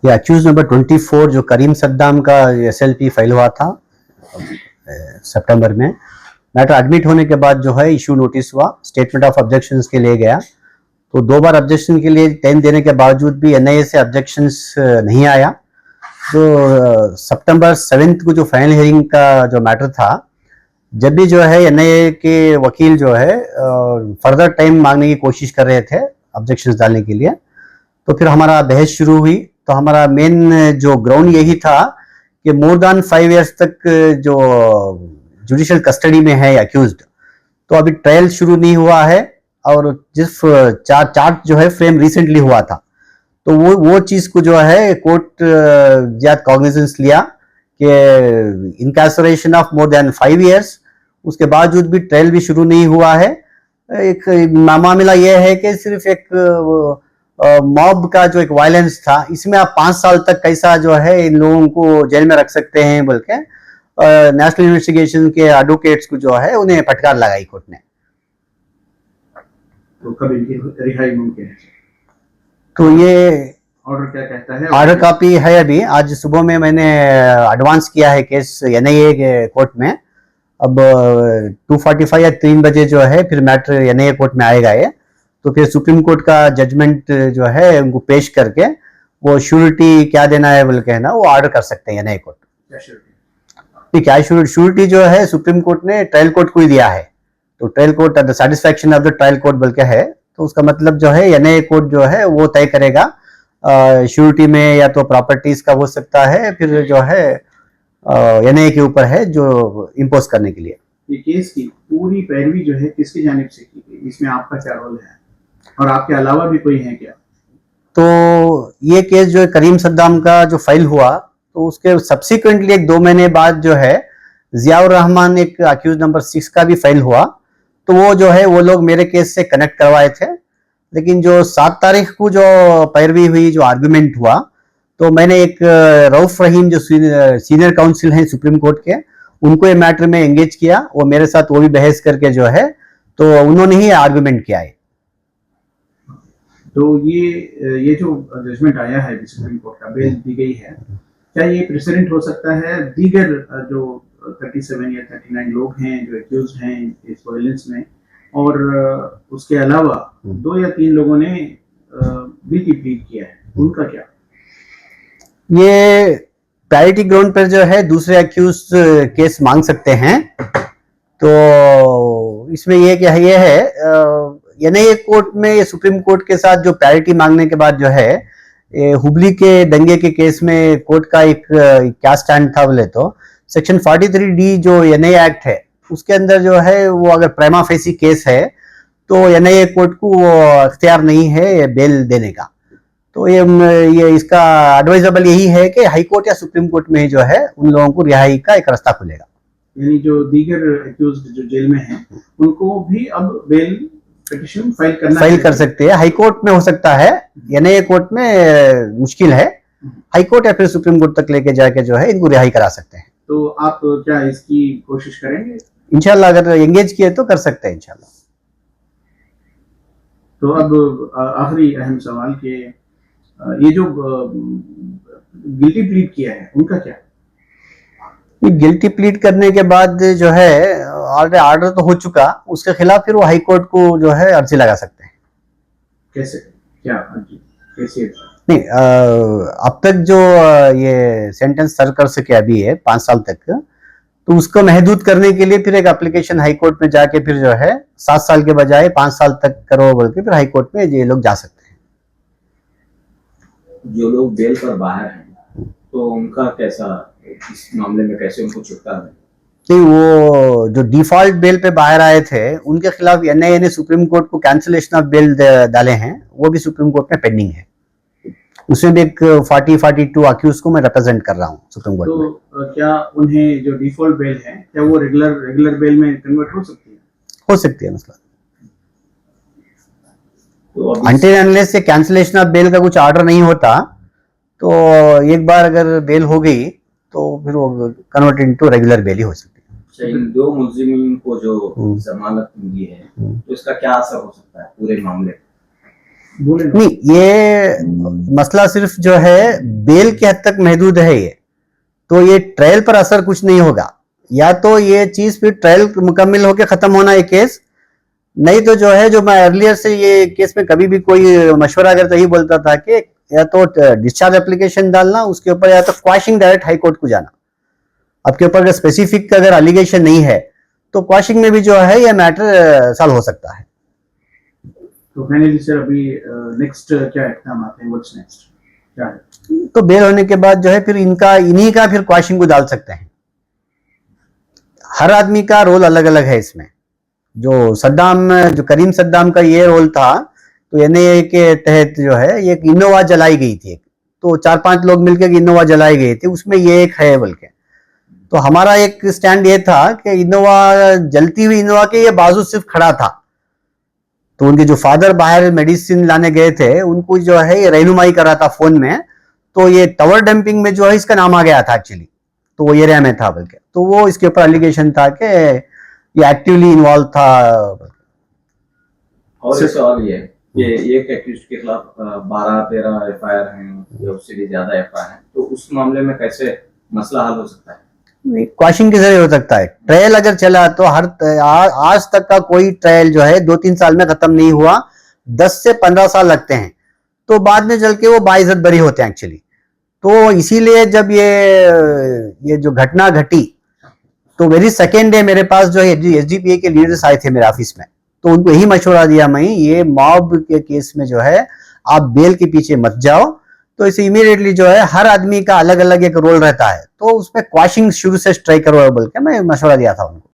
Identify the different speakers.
Speaker 1: ये accused number 24 जो करीम सद्दाम का SLP फाइल हुआ था सितंबर में, मैटर एडमिट होने के बाद जो है इशू नोटिस हुआ, स्टेटमेंट ऑफ ऑब्जेक्शंस के लिए गया, तो 2 बार ऑब्जेक्शन के लिए टाइम देने के बावजूद भी NIA से ऑब्जेक्शंस नहीं आया। जो सितंबर 7 को जो फाइनल हियरिंग का जो मैटर था, जब भी जो है NIA के वकील जो है फर्दर टाइम मांगने की कोशिश कर रहे थे ऑब्जेक्शंस डालने के लिए, तो फिर हमारा बहस शुरू हुई। तो हमारा मेन जो ग्राउंड यही था कि मोर देन 5 इयर्स तक जो जुडिशियल कस्टडी में है अक्यूज्ड, तो अभी ट्रायल शुरू नहीं हुआ है, और जिस चार्ज जो है फ्रेम रिसेंटली हुआ था, तो वो चीज को जो है कोर्ट ज्यादा कॉग्निजेंस लिया कि इनकासरेशन ऑफ मोर देन 5 इयर्स, उसके बावजूद भी ट्रायल भी शुरू नहीं हुआ है। एक मामला यह है कि सिर्फ एक मॉब का जो एक वायलेंस था, इसमें आप 5 साल तक कैसा जो है इन लोगों को जेल में रख सकते हैं बोल के नेशनल इन्वेस्टिगेशन के एडवोकेट्स को जो है उन्हें फटकार लगाई कोर्ट ने।
Speaker 2: तो कब इनकी रिहाई मुमकिन है?
Speaker 1: तो ये
Speaker 2: ऑर्डर क्या कहता है?
Speaker 1: ऑर्डर कॉपी है अभी, आज सुबह में मैंने एडवांस किया है केस NIA के कोर्ट में। अब 2:45 या 3 बजे जो है फिर मैटर NIA कोर्ट में आएगा ये, तो फिर सुप्रीम कोर्ट का जजमेंट जो है उनको पेश करके वो श्योरिटी क्या देना है बोल के है ना, वो ऑर्डर कर सकते हैं NIA कोर्ट। क्या श्योरिटी जो है सुप्रीम कोर्ट ने ट्रायल कोर्ट को ही दिया है, तो trial court the satisfaction of the trial court बोल के है, तो उसका मतलब जो है NIA कोर्ट जो है वो तय करेगा श्योरिटी में या तो प्रॉपर्टीज का हो सकता है, फिर जो है NIA के ऊपर है जो इम्पोज करने के लिए।
Speaker 2: ये केस की पूरी पैरवी जो है किसकी जानिब से की गई, इसमें आपका क्या रोल है और आपके अलावा भी कोई है क्या?
Speaker 1: तो ये केस जो है करीम सद्दाम का जो फाइल हुआ, तो उसके सब्सिक्वेंटली 1-2 महीने बाद जो है जियाउर रहमान एक अक्यूज नंबर 6 का भी फाइल हुआ, तो वो जो है वो लोग मेरे केस से कनेक्ट करवाए थे, लेकिन जो 7 तारीख को जो पैरवी हुई, जो आर्गुमेंट हुआ, तो मैंने एक रऊफ रहीम जो सीनियर काउंसिल हैं सुप्रीम कोर्ट के, उनको ये मैटर में एंगेज किया, वो मेरे साथ वो भी बहस करके जो है तो उन्होंने ही आर्गुमेंट किया है।
Speaker 2: तो ये जो जजमेंट आया है सुप्रीम कोर्ट का, बेल दी गई है, क्या ये प्रेसिडेंट हो सकता है दीगर जो 37 या 39 लोग हैं जो एक्यूज्ड हैं इस वायलेंस में, और उसके अलावा 2 या 3 लोगों ने गिल्टी प्लीड किया है, उनका क्या?
Speaker 1: ये पैरिटी ग्राउंड पर जो है दूसरे अक्यूज केस मांग सकते हैं, तो इसमें ये क्या है, ये है NIA कोर्ट में ये सुप्रीम कोर्ट के साथ जो पैरिटी मांगने के बाद जो है हुबली के दंगे के केस में कोर्ट का एक क्या स्टैंड था बोले तो सेक्शन 43D जो NIA एक्ट है उसके अंदर जो है वो अगर प्राइमा फेसी केस है तो NIA कोर्ट को वो अख्तियार नहीं है बेल देने का। तो ये इसका एडवाइजेबल यही है कि हाई कोर्ट या सुप्रीम कोर्ट में जो है उन लोगों को रिहाई का एक रास्ता खुलेगा।
Speaker 2: यानी जो दीगर एक्यूज्ड जो जेल में हैं उनको भी अब बेल पिटीशन फाइल
Speaker 1: कर सकते हैं। हाई कोर्ट में हो सकता है, NIA कोर्ट में मुश्किल है, हाई कोर्ट या फिर सुप्रीम कोर्ट तक लेके जाके जो है इनको रिहाई करा सकते हैं।
Speaker 2: तो आप क्या इसकी कोशिश करेंगे?
Speaker 1: इंशाल्लाह अगर एंगेज किए तो कर सकते हैं इंशाल्लाह।
Speaker 2: तो अब आखिरी अहम सवाल के ये जो गिल्टी प्लीड किया है उनका क्या?
Speaker 1: गिल्टी प्लीड करने के बाद जो है ऑर्डर तो हो चुका, उसके खिलाफ फिर वो हाई कोर्ट को जो है अर्जी लगा सकते हैं।
Speaker 2: कैसे, क्या अर्जी कैसे?
Speaker 1: नहीं, अब तक जो ये सेंटेंस सर्व कर सके अभी है 5 साल तक, तो उसको महदूद करने के लिए फिर एक एप्लीकेशन हाई कोर्ट में जाके फिर जो है 7 साल के बजाय 5 साल तक करो बोल के फिर हाई कोर्ट में ये लोग जा सकते हैं।
Speaker 3: जो लोग बेल पर बाहर हैं तो उनका कैसा, इस मामले में कैसे उनको छुटकारा मिले?
Speaker 1: नहीं, वो जो डिफॉल्ट बेल पे बाहर आए थे उनके खिलाफ NIA ने सुप्रीम कोर्ट को कैंसिलेशन ऑफ बेल डाले हैं, वो भी सुप्रीम कोर्ट में पेंडिंग है। उसमें भी एक 40-42 अक्यूज को मैं रिप्रेजेंट कर रहा हूँ सुप्रीम कोर्ट में।
Speaker 2: तो क्या उन्हें जो डिफॉल्ट बेल है क्या वो रेगुलर बेल में कन्वर्ट हो सकती है?
Speaker 1: हो सकती है, मतलब अनटिल अनलेस से कैंसिलेशन ऑफ बेल का कुछ ऑर्डर नहीं होता, तो एक बार अगर बेल हो गई तो फिर वो कन्वर्ट इनटू रेगुलर बेल ही हो सकती है।
Speaker 3: इन 2 मुल्जिमीन को जो जमानत मिली है तो इसका क्या असर हो सकता है पूरे मामले?
Speaker 2: बोले ना।
Speaker 1: नहीं, ये मसला सिर्फ जो है बेल के हद तक महदूद है ये, तो ये ट्रायल पर असर कुछ नहीं होगा। या तो ये चीज फिर ट्रायल मुकम्मल होकर खत्म होना है केस, नहीं तो जो है, जो मैं अर्लियर से ये केस में कभी भी कोई मशवरा अगर तो यही बोलता था कि या तो डिस्चार्ज एप्लीकेशन डालना, उसके ऊपर या तो क्वाशिंग डायरेक्ट हाई कोर्ट को जाना। आपके ऊपर अगर स्पेसिफिक अगर एलिगेशन नहीं है तो क्वाशिंग में भी जो है ये मैटर सॉल्व हो सकता है।
Speaker 2: तो फाइनली सर अभी नेक्स्ट क्या इकदाम आते हैं, व्हाट्स नेक्स्ट क्या है?
Speaker 1: तो बेल होने के बाद जो है फिर इन्हीं का फिर क्वाशिंग को डाल सकते हैं। हर आदमी का रोल अलग अलग है इसमें। जो करीम सद्दाम का ये रोल था, तो एनआईए के तहत जो है एक इनोवा जलाई गई थी, तो 4-5 लोग मिलकर इनोवा जलाई गई थी, उसमें ये एक है बोल के। तो हमारा एक स्टैंड ये था कि इनोवा, जलती हुई इनोवा के ये बाजू सिर्फ खड़ा था, तो उनके जो फादर बाहर मेडिसिन लाने गए थे, उनको जो है ये रहनुमाई कर रहा था फोन में, तो ये टावर डंपिंग में जो है इसका नाम आ गया था एक्चुअली, तो वो एरिया में था बल्कि, तो वो इसके ऊपर एलिगेशन था कि ये एक्टिवली इन्वॉल्व था।
Speaker 3: और एक सवाल ये है कि एक एक्यूज्ड के खिलाफ 12-13 एफआईआर हैं या उससे भी ज्यादा एफआईआर हैं, तो उस मामले में कैसे मसला हल हो सकता है?
Speaker 1: क्वाशिंग के जरिए हो सकता है। ट्रायल अगर चला तो आज तक का कोई ट्रायल जो है 2-3 साल में खत्म नहीं हुआ, 10 से 15 साल लगते हैं, तो बाद में चल के वो बाइज्जत बरी होते हैं एक्चुअली। तो इसीलिए जब ये जो घटना घटी, तो वेरी सेकेंड डे मेरे पास जो है एसडीपीए के लीडर्स आए थे मेरे ऑफिस में, तो उनको यही मशवरा दिया मैं, ये मॉब के केस में जो है आप बेल के पीछे मत जाओ। तो इसे इमीडिएटली जो है हर आदमी का अलग अलग एक रोल रहता है, तो उसमें क्वाशिंग शुरू से ट्राई करो बोल के मैं मशवरा दिया था उनको।